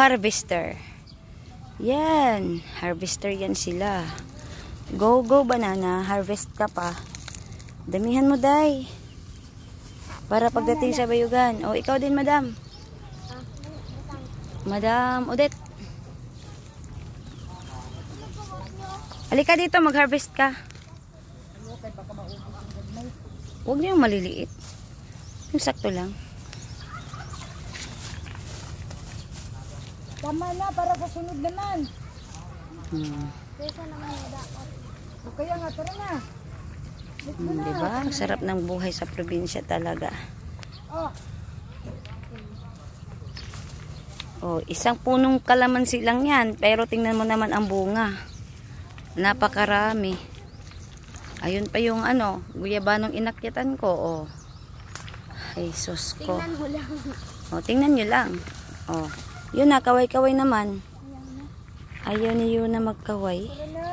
Harvester. Yan, harvester yan sila. Go, go banana, harvest ka pa. Damihan mo, day. Para pagdating sa bayugan. O, ikaw din, madam. Madam Odette. Halika dito, mag-harvest ka. Huwag niyo yung maliliit. Yung sakto lang. Tama na, para kasunod naman. Kesa naman yung dapat. O kaya nga, tara na. Diba? Sarap ng buhay sa probinsya talaga. Oh, isang punong kalamansi lang yan. Pero tingnan mo naman ang bunga. Napakarami. Ayun pa yung guyabanong inakyatan ko. Oh. Ay, sus ko. Tingnan mo lang. Oh, tingnan nyo lang. Oh. Yun na, kaway-kaway naman. Ayaw niyo na magkaway. Tara na.